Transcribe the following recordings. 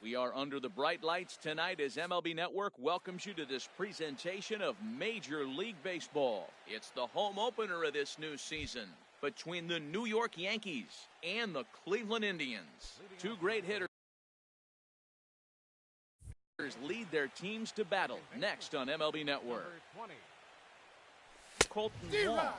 We are under the bright lights tonight as MLB Network welcomes you to this presentation of Major League Baseball. It's the home opener of this new season between the New York Yankees and the Cleveland Indians. Two great hitters lead their teams to battle next on MLB Network. Colton Wong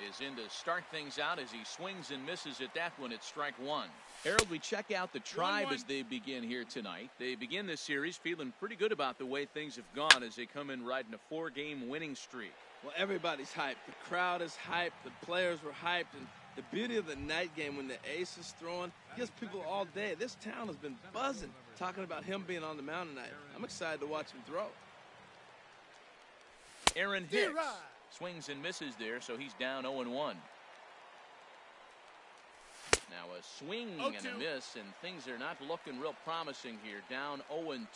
is in to start things out as he swings and misses at that one at strike one. Harold, we check out the Tribe as they begin here tonight. They begin this series feeling pretty good about the way things have gone as they come in riding a 4-game winning streak. Well, everybody's hyped. The crowd is hyped. The players were hyped. And the beauty of the night game when the ace is throwing gives people all day. This town has been buzzing talking about him being on the mound tonight. I'm excited to watch him throw. Aaron Hicks swings and misses there, so he's down 0-1. Now a swing and a miss, and things are not looking real promising here. Down 0-2.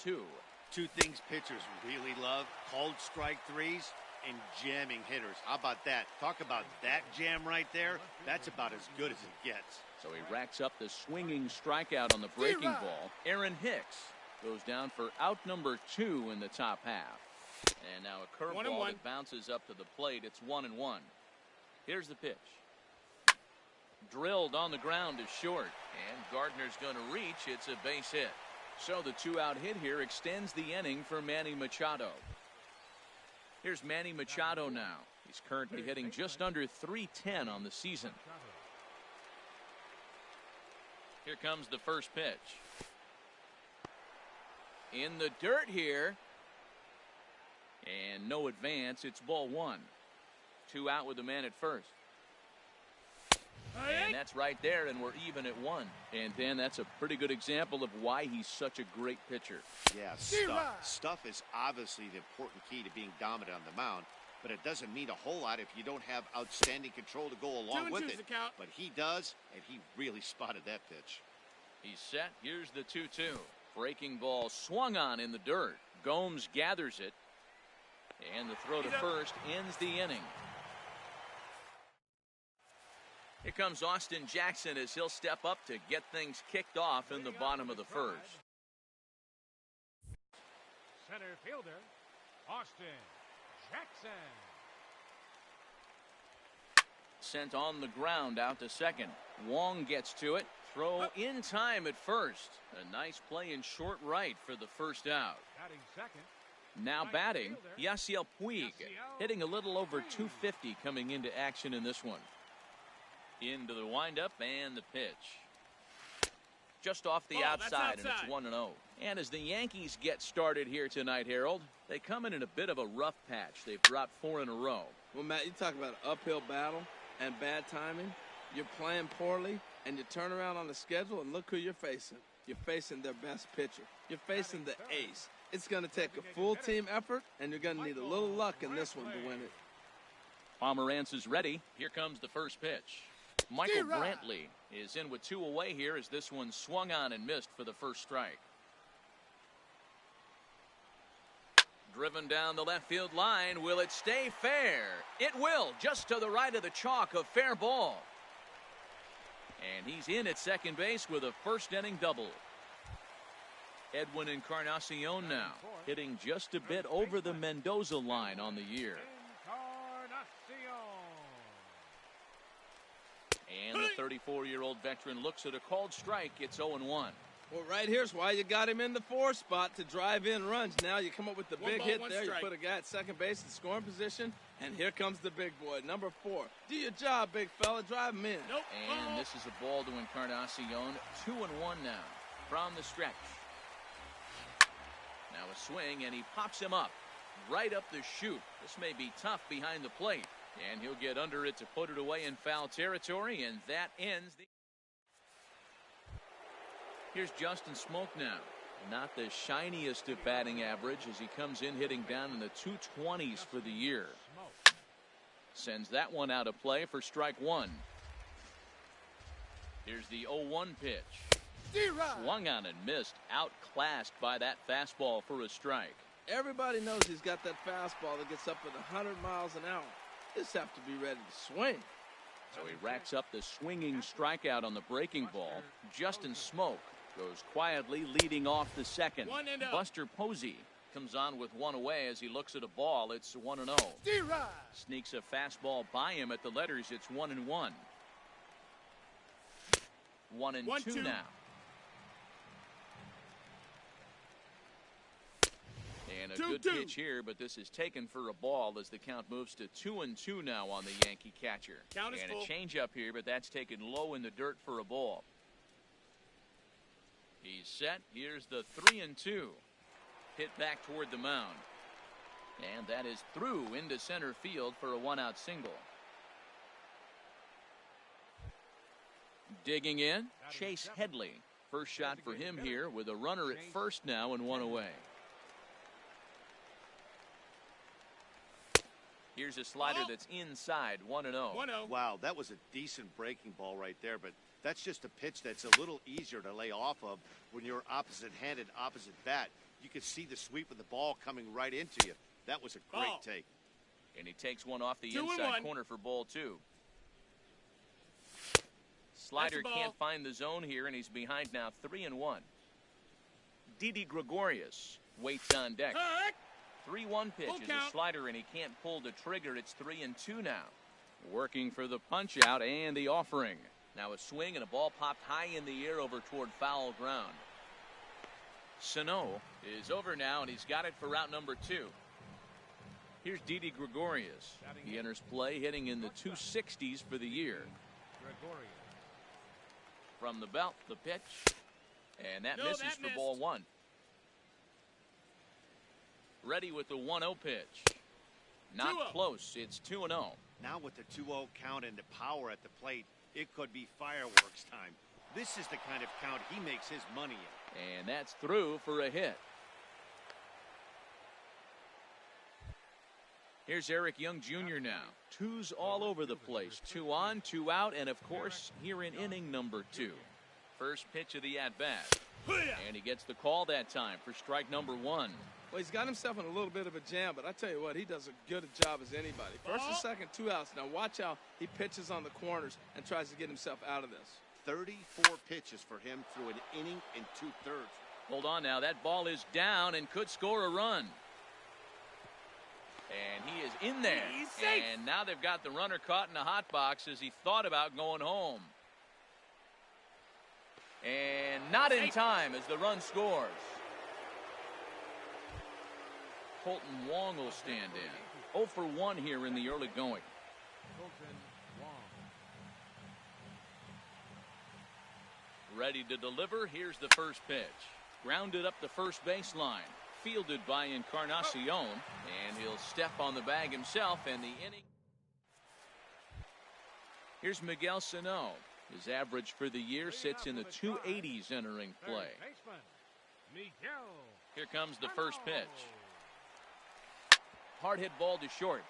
Two things pitchers really love: cold strike threes and jamming hitters. How about that? Talk about that jam right there. That's about as good as it gets. So he racks up the swinging strikeout on the breaking ball. Aaron Hicks goes down for out number 2 in the top half. And now a curveball that bounces up to the plate. It's 1-1. Here's the pitch. Drilled on the ground to short, and Gardner's going to reach. It's a base hit. So the 2-out hit here extends the inning for Manny Machado. Here's Manny Machado now. He's currently hitting just under .310 on the season. Here comes the first pitch. In the dirt here. And no advance. It's ball 1. 2 out with the man at first. And that's right there, and we're even at 1. And Dan, that's a pretty good example of why he's such a great pitcher. Yeah, stuff is obviously the important key to being dominant on the mound, but it doesn't mean a whole lot if you don't have outstanding control to go along with it. But he does, and he really spotted that pitch. He's set. Here's the 2-2. Breaking ball swung on in the dirt. Gomes gathers it, and the throw to first ends the inning. Here comes Austin Jackson as he'll step up to get things kicked off in the bottom of the first. Center fielder, Austin Jackson. Sent on the ground out to second. Wong gets to it. Throw in time at first. A nice play in short right for the first out. Batting second. Now batting, Yasiel Puig, hitting a little over .250 coming into action in this one. Into the windup and the pitch. Just off the outside, and it's 1-0. And as the Yankees get started here tonight, Harold, they come in a bit of a rough patch. They've dropped 4 in a row. Well, Matt, you talk about an uphill battle and bad timing. You're playing poorly, and you turn around on the schedule, and look who you're facing. You're facing their best pitcher. You're facing the ace. It's going to take a full team effort, and you're going to need a little luck in this one to win it. Pomerantz is ready. Here comes the first pitch. Michael Brantley is in with 2 away here as this one swung on and missed for the first strike. Driven down the left field line. Will it stay fair? It will, just to the right of the chalk, a fair ball. And he's in at second base with a first inning double. Edwin Encarnacion now hitting just a bit over the Mendoza line on the year. And the 34-year-old veteran looks at a called strike. It's 0-1. Well, right here's why you got him in the 4 spot to drive in runs. Now you come up with the big hit there. You put a guy at second base in scoring position, and here comes the big boy, number 4. Do your job, big fella. Drive him in. And this is a ball to Encarnacion. 2-1 now from the stretch. Now a swing, and he pops him up right up the chute. This may be tough behind the plate. And he'll get under it to put it away in foul territory, and that ends the... Here's Justin Smoke now. Not the shiniest of batting average as he comes in hitting down in the 220s for the year. Sends that one out of play for strike 1. Here's the 0-1 pitch. Swung on and missed, outclassed by that fastball for a strike. Everybody knows he's got that fastball that gets up at 100 miles an hour. Just have to be ready to swing. So he racks up the swinging strikeout on the breaking ball. Justin Smoke Goes quietly leading off the second. Buster Posey comes on with one away as he looks at a ball. It's 1-0. Sneaks a fastball by him at the letters. It's 1-1. 1-2 now. And a good pitch here, but this is taken for a ball as the count moves to 2-2 now on the Yankee catcher. And a changeup here, but that's taken low in the dirt for a ball. He's set. Here's the 3-2. Hit back toward the mound. And that is through into center field for a one-out single. Digging in, Chase Headley. First shot for him here with a runner at first now and one away. Here's a slider that's inside, 1-0. Wow, that was a decent breaking ball right there, but that's just a pitch that's a little easier to lay off of when you're opposite-handed, opposite bat. You could see the sweep of the ball coming right into you. That was a great take. And he takes one off the inside corner for ball 2. Slider can't find the zone here, and he's behind now 3-1. Didi Gregorius waits on deck. 3-1 pitch is a slider, and he can't pull the trigger. It's 3-2 now. Working for the punch out and the offering. Now a swing and a ball popped high in the air over toward foul ground. Sano is over now, and he's got it for route number 2. Here's Didi Gregorius. He enters play hitting in the 260s for the year. From the belt, the pitch, and that misses for ball 1. Ready with the 1-0 pitch. Not close. It's 2-0. Now with the 2-0 count and the power at the plate, it could be fireworks time. This is the kind of count he makes his money in. And that's through for a hit. Here's Eric Young Jr. now. Twos all over the place. 2 on, 2 out, and of course, here in inning number 2. First pitch of the at-bat. And he gets the call that time for strike number 1. Well, he's got himself in a little bit of a jam, but I tell you what, he does a good job as anybody. First and second, 2 outs. Now watch how he pitches on the corners and tries to get himself out of this. 34 pitches for him through an inning and 2/3. Hold on now. That ball is down and could score a run. And he is in there. And now they've got the runner caught in a hot box as he thought about going home. And not in time as the run scores. Colton Wong will stand in. 0 for 1 here in the early going. Ready to deliver. Here's the first pitch. Grounded up the first baseline. Fielded by Encarnacion. And he'll step on the bag himself, and the inning. Here's Miguel Sano. His average for the year sits in the 280s entering play. Here comes the first pitch. Hard hit ball to short.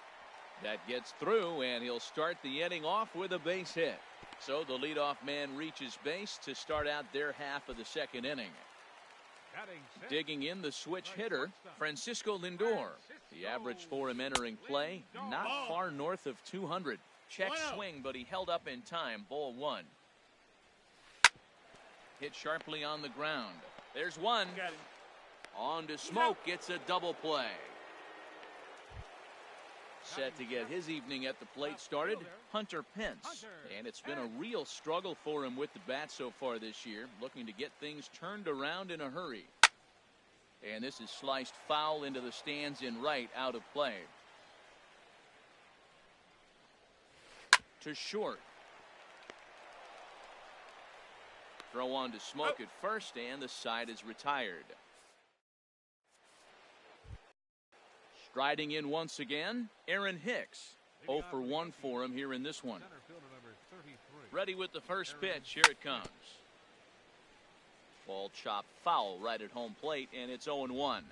That gets through, and he'll start the inning off with a base hit. So the leadoff man reaches base to start out their half of the second inning. Digging in the switch hitter, Francisco Lindor. The average for him entering play, not far north of 200. Check swing, but he held up in time. Ball 1. Hit sharply on the ground. There's one. On to Smoke. Gets a double play. Set to get his evening at the plate started, Hunter Pence. And it's been a real struggle for him with the bat so far this year, looking to get things turned around in a hurry. And this is sliced foul into the stands in right, out of play. To short. Throw on to Smoke at first, and the side is retired. Striding in once again, Aaron Hicks. 0 for 1 for him here in this one. Ready with the first pitch. Here it comes. Ball chopped foul right at home plate, and it's 0-1.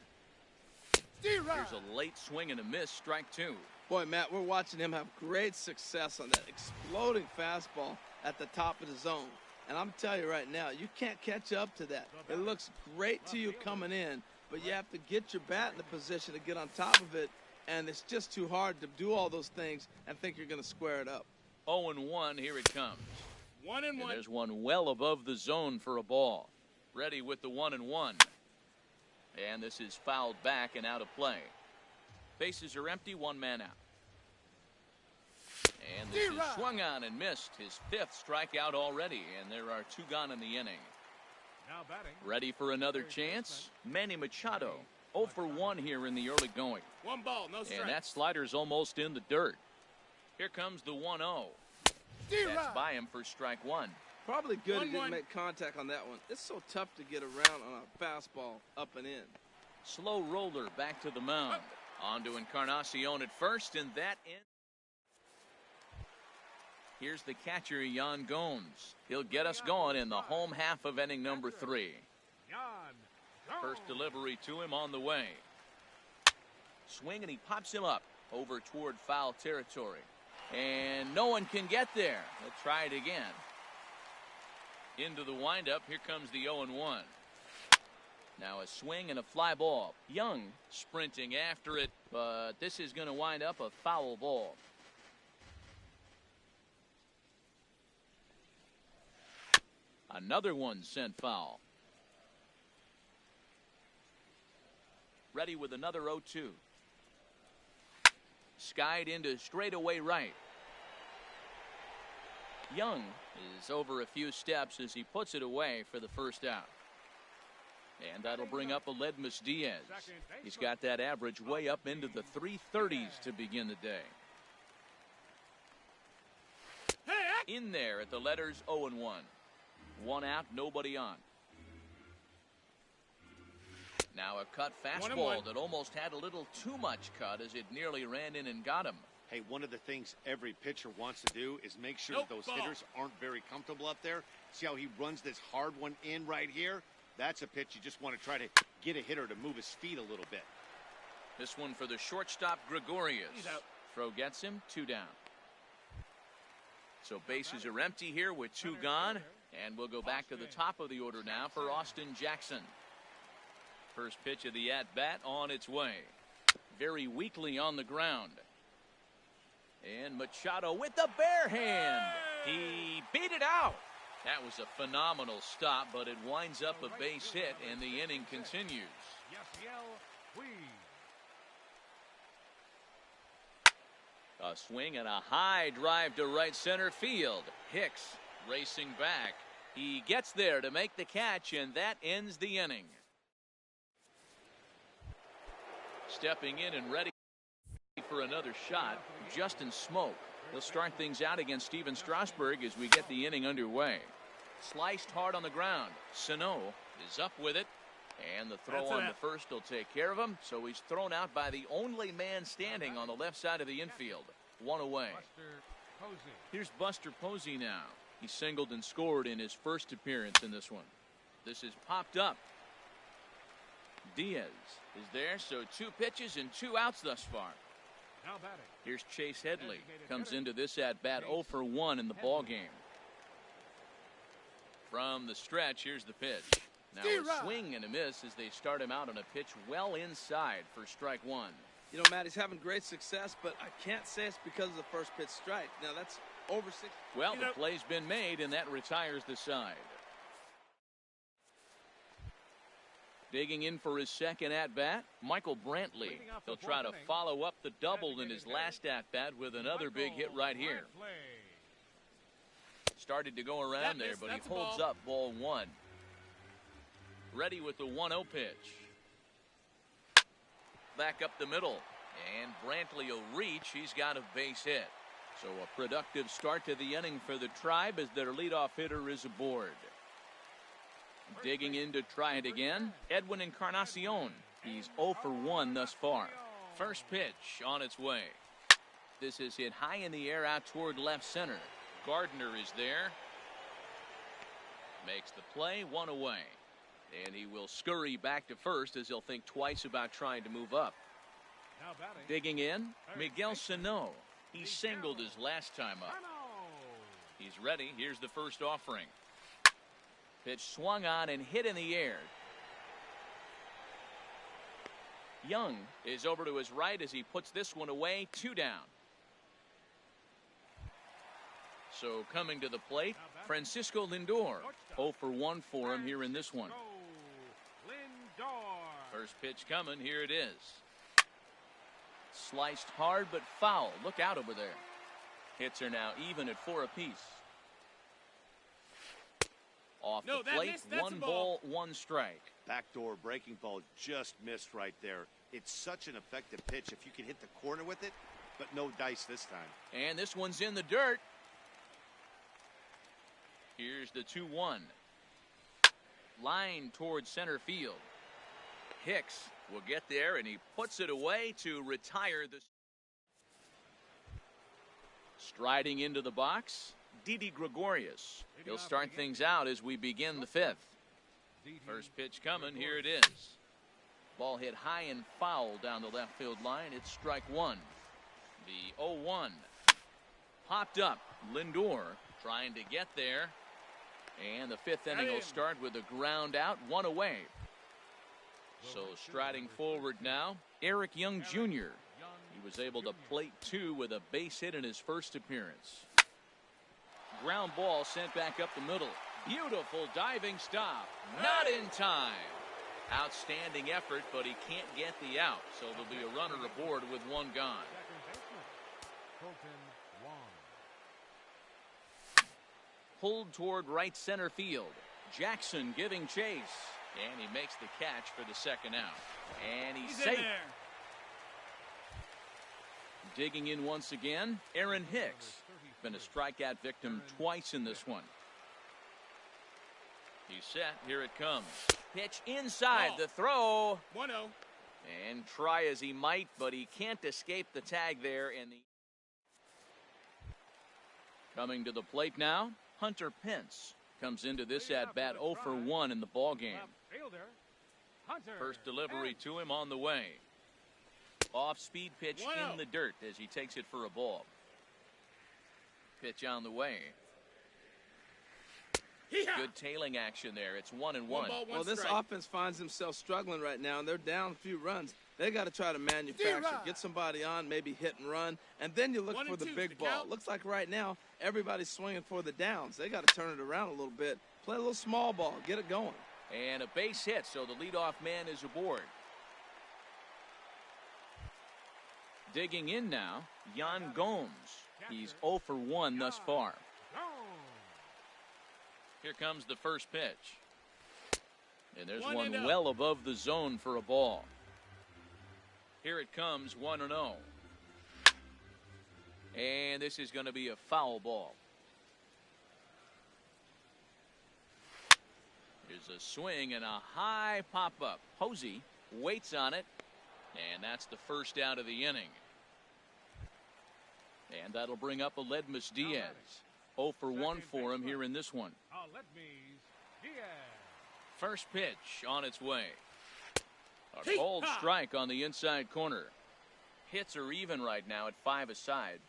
Here's a late swing and a miss, strike 2. Boy, Matt, we're watching him have great success on that exploding fastball at the top of the zone. And I'm telling you right now, you can't catch up to that. It looks great to you coming in, but you have to get your bat in the position to get on top of it, and it's just too hard to do all those things and think you're going to square it up. 0-1, here it comes. 1-1. And there's one well above the zone for a ball. Ready with the 1-1. And this is fouled back and out of play. Bases are empty, one man out. And this is swung on and missed. His 5th strikeout already, and there are 2 gone in the inning. Now batting. Ready for another chance? Manny Machado. 0 for 1 here in the early going. 1 ball, no strike. And that slider's almost in the dirt. Here comes the 1-0. That's by him for strike 1. Probably good he didn't make contact on that one. It's so tough to get around on a fastball up and in. Slow roller back to the mound. On to Encarnacion at first, and that ends. Here's the catcher, Yan Gomes. He'll get us going in the home half of inning number 3. First delivery to him on the way. Swing, and he pops him up over toward foul territory. And no one can get there. They'll try it again. Into the windup. Here comes the 0-1. Now a swing and a fly ball. Young sprinting after it, but this is going to wind up a foul ball. Another one sent foul. Ready with another 0-2. Skied into straightaway right. Young is over a few steps as he puts it away for the first out. And that'll bring up Aledmus Diaz. He's got that average way up into the 330s to begin the day. In there at the letters 0-1. 1 out, nobody on. Now a cut fastball that almost had a little too much cut as it nearly ran in and got him. Hey, one of the things every pitcher wants to do is make sure that those hitters aren't very comfortable up there. See how he runs this hard one in right here? That's a pitch you just want to try to get a hitter to move his feet a little bit. This one for the shortstop, Gregorius. Throw gets him, 2 down. So bases are empty here with 2 gone. And we'll go back to the top of the order now for Austin Jackson. First pitch of the at-bat on its way. Very weakly on the ground. And Machado with the bare hand. He beat it out. That was a phenomenal stop, but it winds up a base hit, and the inning continues. A swing and a high drive to right center field. Hicks racing back. He gets there to make the catch, and that ends the inning. Stepping in and ready for another shot, Justin Smoak. He'll start things out against Steven Strasburg as we get the inning underway. Sliced hard on the ground. Sano is up with it, and the throw on the first will take care of him. So he's thrown out by the only man standing on the left side of the infield. 1 away. Here's Buster Posey now. He singled and scored in his first appearance in this one. This is popped up. Diaz is there, so 2 pitches and 2 outs thus far. Here's Chase Headley. Comes into this at-bat 0 for 1 in the ball game. From the stretch, here's the pitch. Now a swing and a miss as they start him out on a pitch well inside for strike 1. You know, Matt, he's having great success, but I can't say it's because of the first pitch strike. Now that's over 6. Well, the play's been made, and that retires the side. Digging in for his second at-bat, Michael Brantley. He'll try to follow up the double in his last at-bat with another big hit right here. Started to go around there, but he holds up ball 1. Ready with the 1-0 pitch. Back up the middle, and Brantley will reach. He's got a base hit. So a productive start to the inning for the Tribe as their leadoff hitter is aboard. Digging in to try it again, Edwin Encarnacion. He's 0 for 1 thus far. First pitch on its way. This is hit high in the air out toward left center. Gardner is there. Makes the play, 1 away. And he will scurry back to first as he'll think twice about trying to move up. Digging in, Miguel Sano. He singled his last time up. He's ready. Here's the first offering. Pitch swung on and hit in the air. Young is over to his right as he puts this one away. 2 down. So coming to the plate, Francisco Lindor. 0 for 1 for him here in this one. First pitch coming, here it is. Sliced hard but foul. Look out over there. Hits are now even at 4 apiece. Off the plate, 1 ball, 1 strike. Backdoor breaking ball just missed right there. It's such an effective pitch if you can hit the corner with it, but no dice this time. And this one's in the dirt. Here's the 2-1. Line towards center field. Hicks will get there, and he puts it away to retire the. Striding into the box, Didi Gregorius. He'll start things out as we begin the 5th. First pitch coming, here it is. Ball hit high and foul down the left field line. It's strike 1. The 0-1. Popped up. Lindor trying to get there. And the 5th inning will start with a ground out, 1 away. So striding forward now, Eric Young Jr. He was able to plate 2 with a base hit in his first appearance. Ground ball sent back up the middle. Beautiful diving stop. Not in time. Outstanding effort, but he can't get the out. So there'll be a runner aboard with 1 gone. Pulled toward right center field. Jackson giving chase. And he makes the catch for the 2nd out. And he's safe. Digging in once again, Aaron Hicks. Been a strikeout victim twice in this one. He's set. Here it comes. Pitch inside the throw. 1-0. And try as he might, but he can't escape the tag there. And coming to the plate now, Hunter Pence comes into this at bat 0 for 1 in the ball game. First delivery to him on the way. Off-speed pitch in the dirt as he takes it for a ball. Pitch on the way. Good tailing action there. It's 1-1. Well, this offense finds themselves struggling right now, and they're down a few runs. They got to try to manufacture, get somebody on, maybe hit and run, and then you look for the big ball. Looks like right now everybody's swinging for the downs. They got to turn it around a little bit, play a little small ball, get it going. And a base hit, so the leadoff man is aboard. Digging in now, Yan Gomes. He's 0 for 1 thus far. Here comes the first pitch. And there's one well above the zone for a ball. Here it comes, 1-0. And this is going to be a foul ball. Here's a swing and a high pop-up. Posey waits on it, and that's the first out of the inning. And that'll bring up Aledmus Diaz. 0 for 1 for him here in this one. First pitch on its way. A cold strike on the inside corner. Hits are even right now at 5 aside.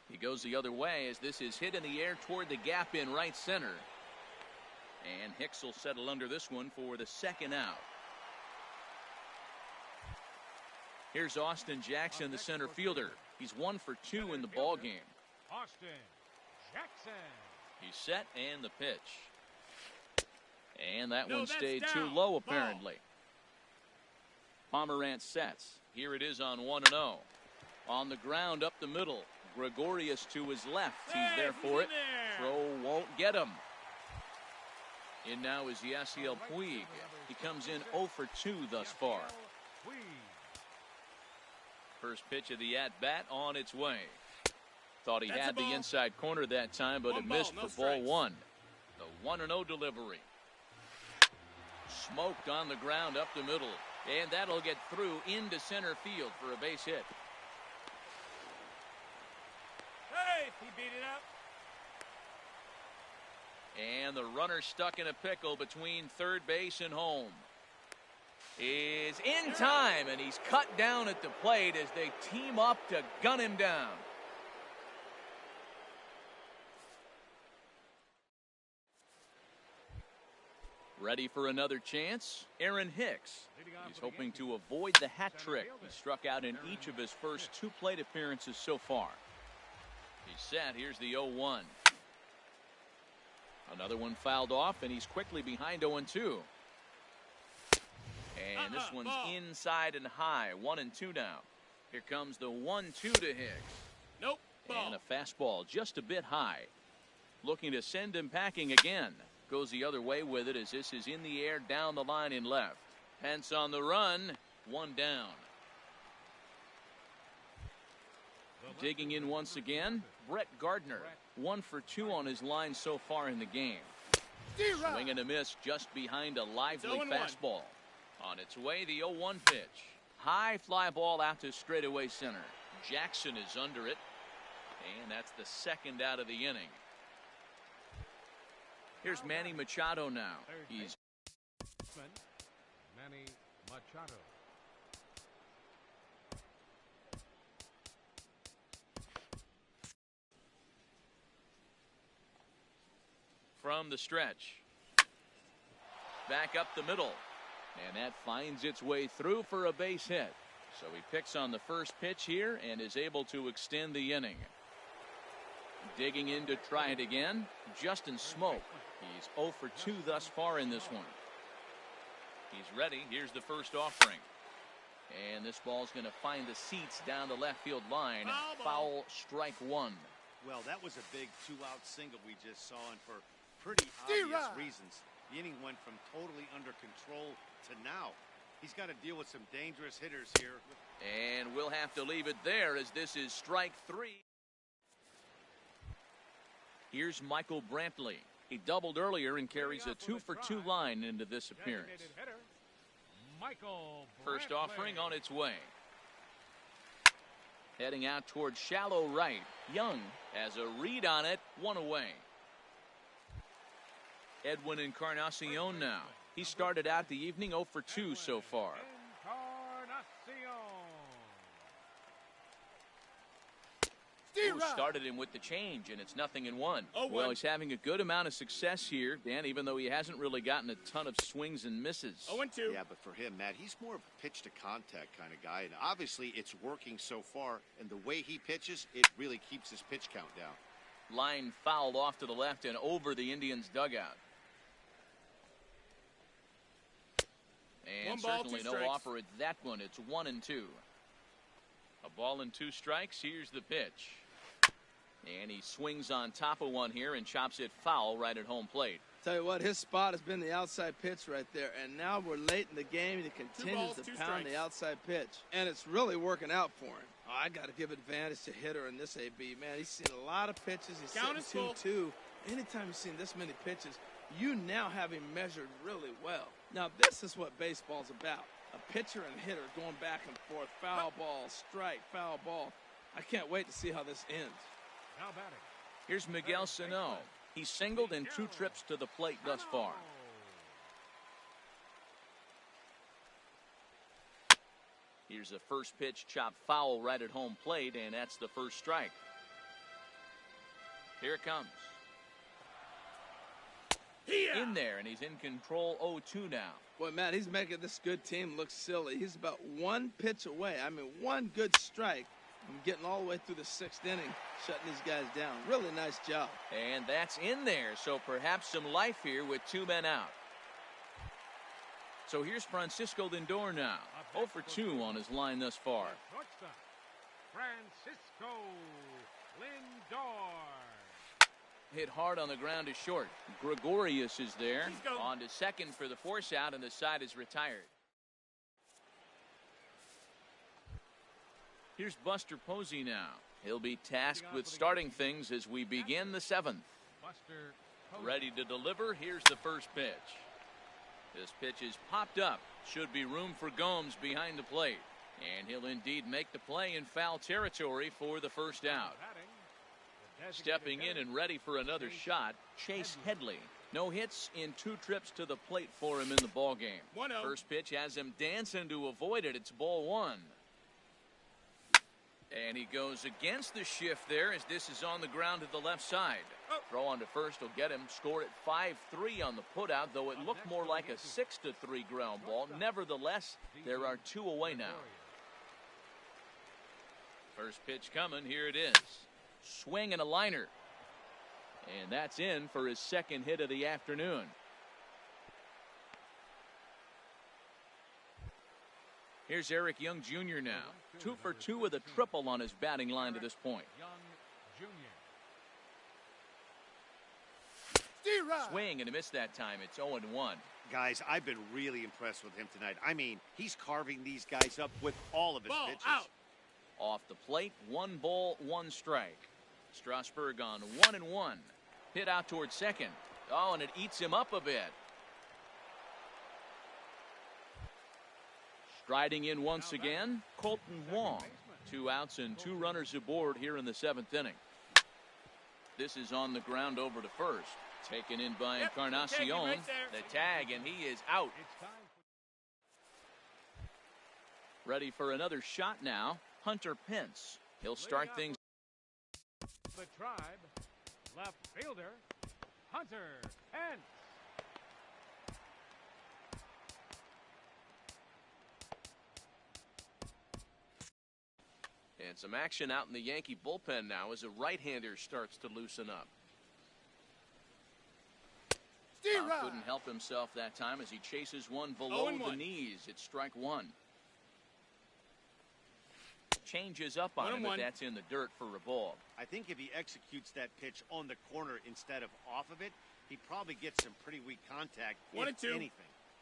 He goes the other way as this is hit in the air toward the gap in right center. And Hicks will settle under this one for the 2nd out. Here's Austin Jackson, the center fielder. He's 1 for 2 in the ball game. Austin Jackson. He's set and the pitch. And that one stayed too low apparently. Pomerantz sets. Here it is on 1-0. On the ground up the middle. Gregorius to his left. He's there for it. Throw won't get him. In now is Yasiel Puig. He comes in 0 for 2 thus far. First pitch of the at-bat on its way. Thought he had the inside corner that time, but it missed for ball 1. The 1-0 delivery. Smoked on the ground up the middle. And that'll get through into center field for a base hit. Hey, he beat it up. And the runner stuck in a pickle between third base and home is in time, and he's cut down at the plate as they team up to gun him down. Ready for another chance? Aaron Hicks. He's hoping to avoid the hat trick. He struck out in each of his first 2 plate appearances so far. He's set. Here's the 0-1. Another one fouled off, and he's quickly behind 0-2. And this one's inside and high. 1-2 now. Here comes the 1-2 to Hicks. Nope. And a fastball just a bit high. Looking to send him packing again. Goes the other way with it as this is in the air down the line in left. Pence on the run. One down. Digging in once again, Brett Gardner. 1 for 2 on his line so far in the game. Swing and a miss just behind a lively fastball. On its way, the 0-1 pitch. High fly ball out to straightaway center. Jackson is under it. And that's the second out of the inning. Here's Manny Machado now. He's Manny Machado. from the stretch. Back up the middle. And that finds its way through for a base hit. So he picks on the first pitch here and is able to extend the inning. Digging in to try it again, Justin Smoke. He's 0 for 2 thus far in this one. He's ready. Here's the first offering. And this ball's going to find the seats down the left field line. Foul, strike one. Well, that was a big two-out single we just saw, and for pretty obvious reasons. The inning went from totally under control to now. He's got to deal with some dangerous hitters here. And we'll have to leave it there as this is strike three. Here's Michael Brantley. He doubled earlier and carries a 2 for 2 line into this appearance. First offering on its way. Heading out towards shallow right. Young has a read on it, one away. Edwin Encarnacion now. He started out the evening 0 for 2 so far. Ooh, started him with the change, and it's 0-1. Well, he's having a good amount of success here, Dan, even though he hasn't really gotten a ton of swings and misses. 0-2. Yeah, but for him, Matt, he's more of a pitch-to-contact kind of guy, and obviously it's working so far, and the way he pitches, it really keeps his pitch count down. Line fouled off to the left and over the Indians' dugout. And certainly no offer at that one. It's 1-2. A ball and 2 strikes. Here's the pitch. And he swings on top of one here and chops it foul right at home plate. Tell you what, his spot has been the outside pitch right there. And now we're late in the game, and he continues to pound the outside pitch. And it's really working out for him. Oh, I got to give advantage to hitter in this AB. Man, he's seen a lot of pitches. He's sitting 2-2. Anytime you've seen this many pitches, you now have him measured really well. Now, this is what baseball's about. A pitcher and hitter going back and forth. Foul ball, strike, foul ball. I can't wait to see how this ends. Now batting. Here's Miguel Sano. He's singled in 2 trips to the plate thus far. Here's a first pitch chopped foul right at home plate, and that's the first strike. Here it comes. In there, and he's in control 0-2 now. Boy, Matt, he's making this good team look silly. He's about 1 pitch away. I mean, 1 good strike. I'm getting all the way through the 6th inning, shutting these guys down. Really nice job. And that's in there, so perhaps some life here with 2 men out. So here's Francisco Lindor now. 0 for 2 on his line thus far. Francisco Lindor. Hit hard on the ground to short. Gregorius is there. On to second for the force out, and the side is retired. Here's Buster Posey now. He'll be tasked with starting things as we begin the 7th. Ready to deliver. Here's the first pitch. This pitch is popped up. Should be room for Gomes behind the plate. And he'll indeed make the play in foul territory for the first out. Stepping in and ready for another shot, Chase Headley. No hits in 2 trips to the plate for him in the ballgame. First pitch has him dancing to avoid it. It's ball 1. And he goes against the shift there as this is on the ground to the left side. Throw on to first will get him. Score at 5-3 on the putout, though it looked more like a 6-3 ground ball. Nevertheless, there are 2 away now. First pitch coming. Here it is. Swing and a liner. And that's in for his second hit of the afternoon. Here's Eric Young Jr. now. 2 for 2 with a triple on his batting line to this point. Young Jr. Swing and a miss that time. It's 0-1. Guys, I've been really impressed with him tonight. I mean, he's carving these guys up with all of his pitches. Out. Off the plate, 1 ball, 1 strike. Strasburg on 1-1. Hit out towards second. Oh, and it eats him up a bit. Striding in once again, Colton Wong. 2 outs and 2 runners aboard here in the 7th inning. This is on the ground over to first. Taken in by Encarnacion. Right the tag, and he is out. Ready for another shot now. Hunter Pence. He'll start things. The Tribe, left fielder, Hunter Pence. And some action out in the Yankee bullpen now as a right-hander starts to loosen up. Couldn't help himself that time as he chases one below the knees. It's strike 1. Changes up on him, but that's in the dirt for a ball. I think if he executes that pitch on the corner instead of off of it, he probably gets some pretty weak contact, if anything.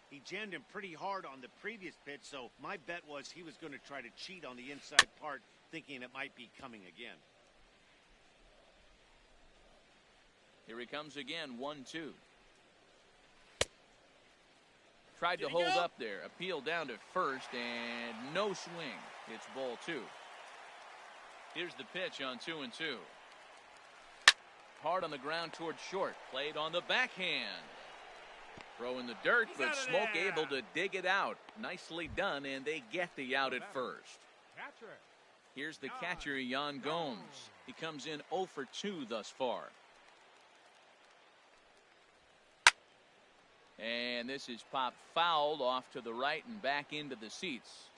He jammed him pretty hard on the previous pitch, so my bet was he was going to try to cheat on the inside part, thinking it might be coming again. Here he comes again, 1-2. Tried to hold up there. Appeal down to first, and no swing. It's ball 2. Here's the pitch on 2-2. Hard on the ground towards short. Played on the backhand. Throw in the dirt, but Smoke able to dig it out. Nicely done, and they get the out at first. Here's the catcher, Yan Gomes. He comes in 0 for 2 thus far. And this is popped fouled off to the right and back into the seats.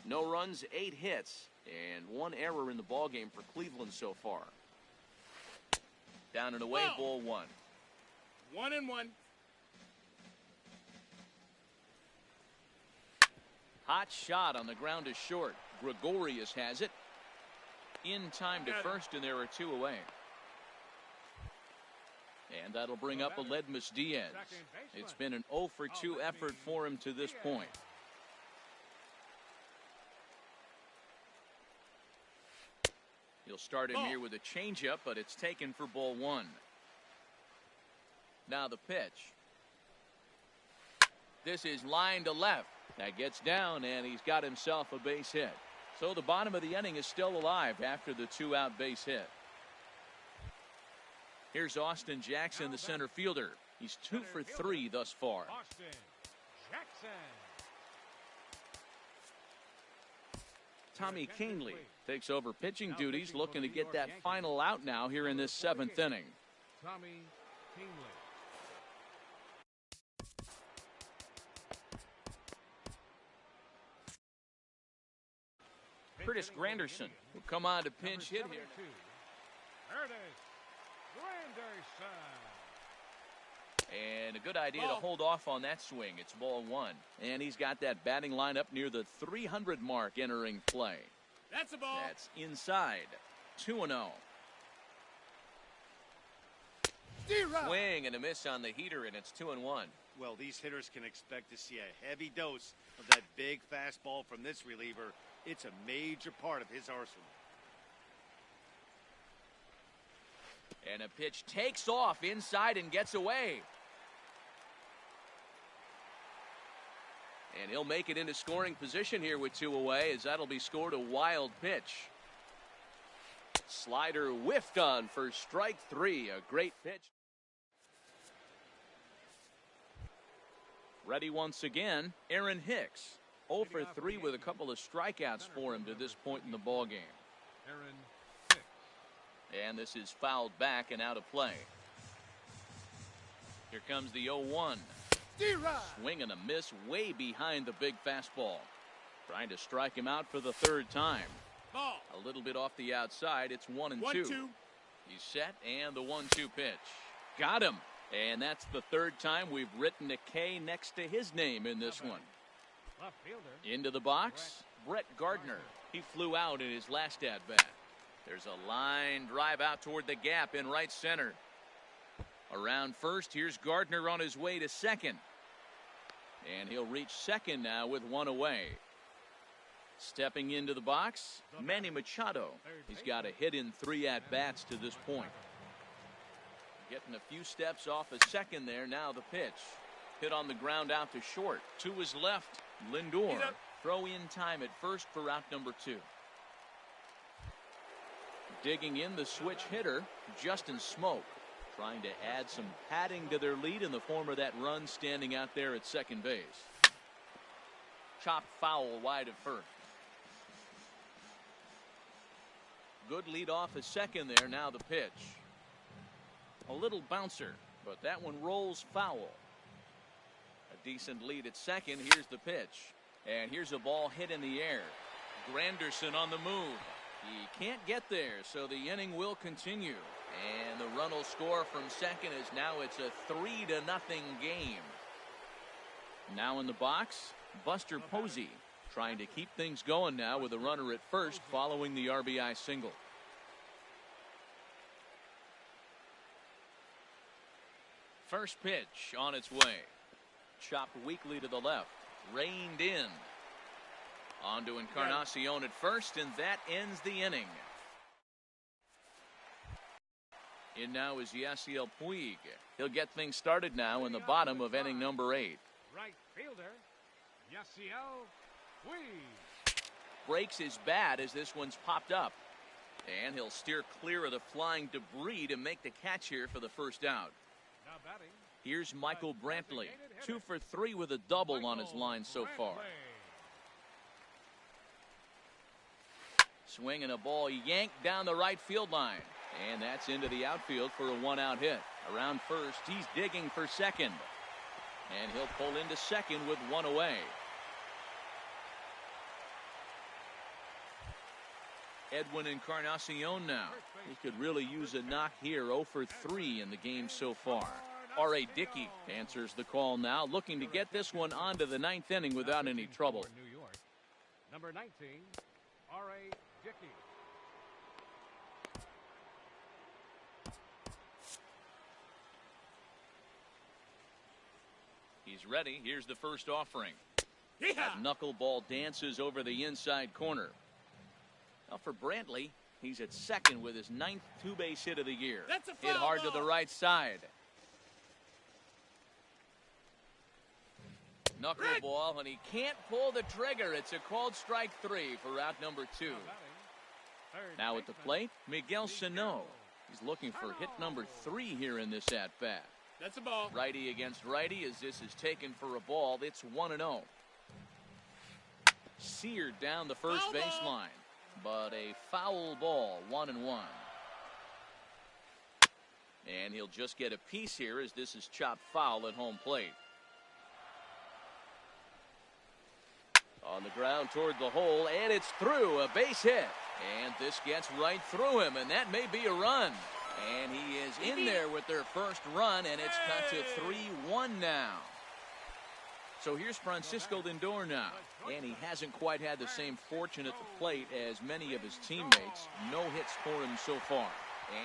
No runs, 8 hits, and 1 error in the ballgame for Cleveland so far. Down and away, ball 1. 1-1. Hot shot on the ground is short. Gregorius has it. In time to first, and there are 2 away. And that'll bring up Aledmus Diaz. It's been an 0 for 2 effort for him to this point. He'll start him here with a changeup, but it's taken for ball 1. Now the pitch. This is line to left. That gets down, and he's got himself a base hit. So the bottom of the inning is still alive after the 2-out base hit. Here's Austin Jackson, the center fielder. He's 2 for 3 thus far. Austin Jackson. Tommy Canely takes over pitching duties, looking to get that final out now here in this 7th inning. Tommy Canely. Curtis Granderson will come on to pinch hit here. Curtis Granderson. And a good idea to hold off on that swing. It's ball 1. And he's got that batting lineup near the 300 mark entering play. That's a ball. That's inside. 2-0. Swing and a miss on the heater, and it's 2-1. Well, these hitters can expect to see a heavy dose of that big fastball from this reliever. It's a major part of his arsenal. And a pitch takes off inside and gets away. And he'll make it into scoring position here with 2 away, as that'll be scored a wild pitch. Slider whiffed on for strike 3. A great pitch. Ready once again, Aaron Hicks. 0 for 3 with a couple of strikeouts for him to this point in the ballgame. Aaron Hicks. And this is fouled back and out of play. Here comes the 0-1. Swing and a miss way behind the big fastball. Trying to strike him out for the 3rd time. A little bit off the outside. It's 1-2. He's set, and the 1-2 pitch. Got him. And that's the third time we've written a K next to his name in this one. Into the box, Brett Gardner. He flew out in his last at-bat. There's a line drive out toward the gap in right center. Around first, here's Gardner on his way to second. And he'll reach second now with one away. Stepping into the box, Manny Machado. He's got a hit in 3 at-bats to this point. Getting a few steps off a second there. Now the pitch. Hit on the ground out to short. To his left, Lindor. Throw in time at first for out number 2. Digging in the switch hitter, Justin Smoke. Trying to add some padding to their lead in the form of that run standing out there at second base. Chopped foul wide of first. Good lead off a second there. Now the pitch. A little bouncer, but that one rolls foul. A decent lead at second. Here's the pitch. And here's a ball hit in the air. Granderson on the move. He can't get there, so the inning will continue. And the run will score from second as now it's a 3-0 game. Now in the box, Buster Posey. Trying to keep things going now with a runner at first following the RBI single. First pitch on its way. Chopped weakly to the left. Reined in. On to Encarnacion at first, and that ends the inning. In now is Yasiel Puig. He'll get things started now in the bottom of inning number 8. Right fielder, Yasiel Puig. Breaks his bat as this one's popped up. And he'll steer clear of the flying debris to make the catch here for the first out. Now batting. Here's Michael Brantley. 2 for 3 with a double on his line so far. Swinging a ball yanked down the right field line. And that's into the outfield for a 1-out hit. Around first, he's digging for second. And he'll pull into second with 1 away. Edwin Encarnacion now. He could really use a knock here. 0 for 3 in the game so far. R.A. Dickey answers the call now, looking to get this one onto the 9th inning without any trouble. New York. Number 19, R.A. Dickey. He's ready. Here's the first offering. That knuckleball dances over the inside corner. Now for Brantley, he's at second with his 9th 2-base hit of the year. Hit hard to the right side. Knuckleball, and he can't pull the trigger. It's a called strike 3 for out number 2. Now at the plate, Miguel Sano. He's looking for hit number 3 here in this at-bat. That's a ball. Righty against righty as this is taken for a ball. It's 1-0. Seared down the first baseline, but a foul ball, 1-1. And he'll just get a piece here as this is chopped foul at home plate. On the ground toward the hole, and it's through. A base hit. And this gets right through him, and that may be a run. And he is in there with their first run, and it's cut to 3-1 now. So here's Francisco Lindor now, and he hasn't quite had the same fortune at the plate as many of his teammates. No hits for him so far.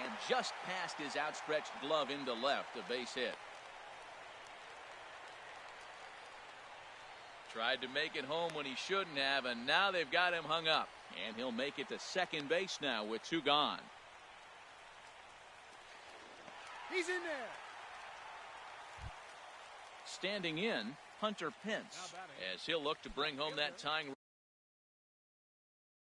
And just past his outstretched glove into left, a base hit. Tried to make it home when he shouldn't have, and now they've got him hung up. And he'll make it to second base now with 2 gone. He's in there. Standing in, Hunter Pence, as he'll look to bring home that tying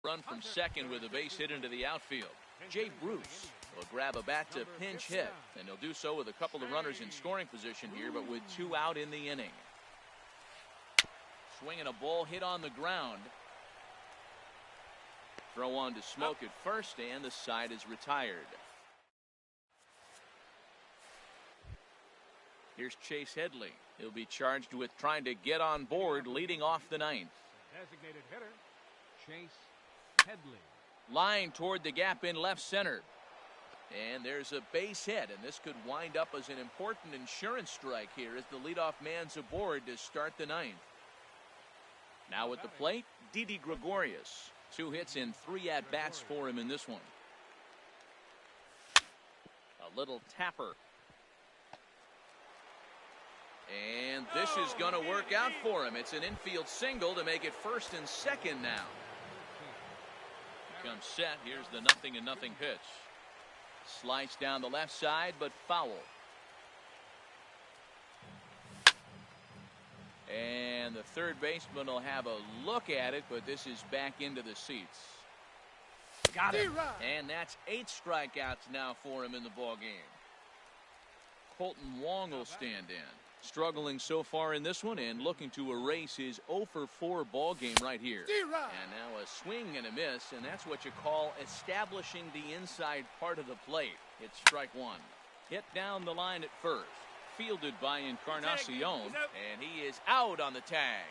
run from second with a base hit into the outfield. Jay Bruce will grab a bat to pinch hit, and he'll do so with a couple of runners in scoring position here, but with 2 out in the inning. Swinging a ball hit on the ground. Throw on to Smoke at first, and the side is retired. Here's Chase Headley. He'll be charged with trying to get on board leading off the 9th. Designated hitter, Chase Headley. Line toward the gap in left center. And there's a base hit, and this could wind up as an important insurance strike here as the leadoff man's aboard to start the ninth. Now at the plate, Didi Gregorius. 2 hits in 3 at-bats for him in this one. A little tapper. And this is going to work out for him. It's an infield single to make it first and second now. He comes set. Here's the 0-0 pitch. Slice down the left side, but foul. And the third baseman will have a look at it, but this is back into the seats. Got it. And that's 8 strikeouts now for him in the ball game. Colton Wong will stand in. Struggling so far in this one and looking to erase his 0-for-4 ball game right here. And now a swing and a miss, and that's what you call establishing the inside part of the plate. It's strike 1. Hit down the line at first. Fielded by Encarnacion, and he is out on the tag.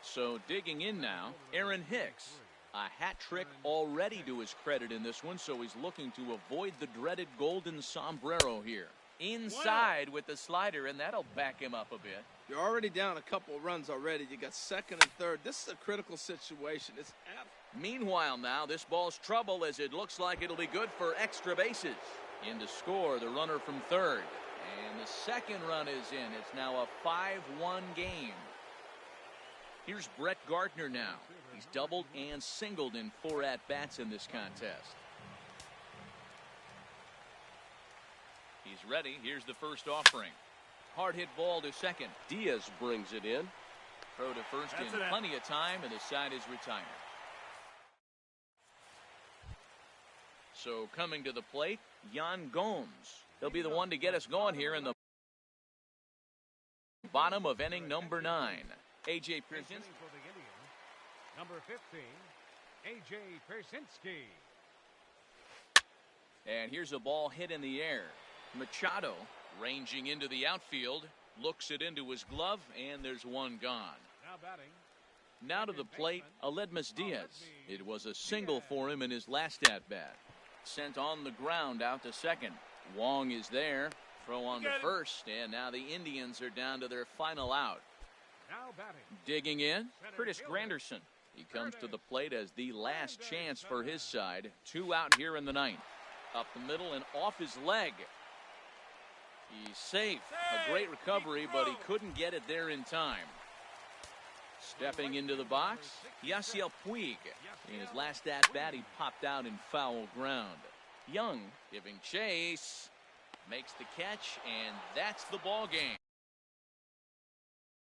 So digging in now, Aaron Hicks. A hat trick already to his credit in this one, so he's looking to avoid the dreaded golden sombrero here. Inside with the slider, and that'll back him up a bit. You're already down a couple runs already. You got second and third. This is a critical situation. Meanwhile now, this ball's trouble as it looks like it'll be good for extra bases. In to score, the runner from third. And the second run is in. It's now a 5-1 game. Here's Brett Gardner now. He's doubled and singled in 4 at-bats in this contest. He's ready. Here's the first offering. Hard hit ball to second. Diaz brings it in. Throw to first in plenty of time, and the side is retired. So coming to the plate, Yan Gomes. He'll be the one to get us going here in the bottom of inning number 9. A.J. Pierzynski. Number 15, A.J. Pierzynski. And here's a ball hit in the air. Machado ranging into the outfield, looks it into his glove, and there's one gone. Now batting. Now to the plate, Aledmus Diaz. It was a single for him in his last at-bat. Sent on the ground out to second. Wong is there. Throw on to first, and now the Indians are down to their final out. Now batting. Digging in, Curtis Granderson. He comes to the plate as the last chance for his side. 2 out here in the 9th. Up the middle and off his leg. He's safe. A great recovery, but he couldn't get it there in time. Stepping into the box, Yasiel Puig. In his last at-bat, he popped out in foul ground. Young giving chase. Makes the catch, and that's the ball game.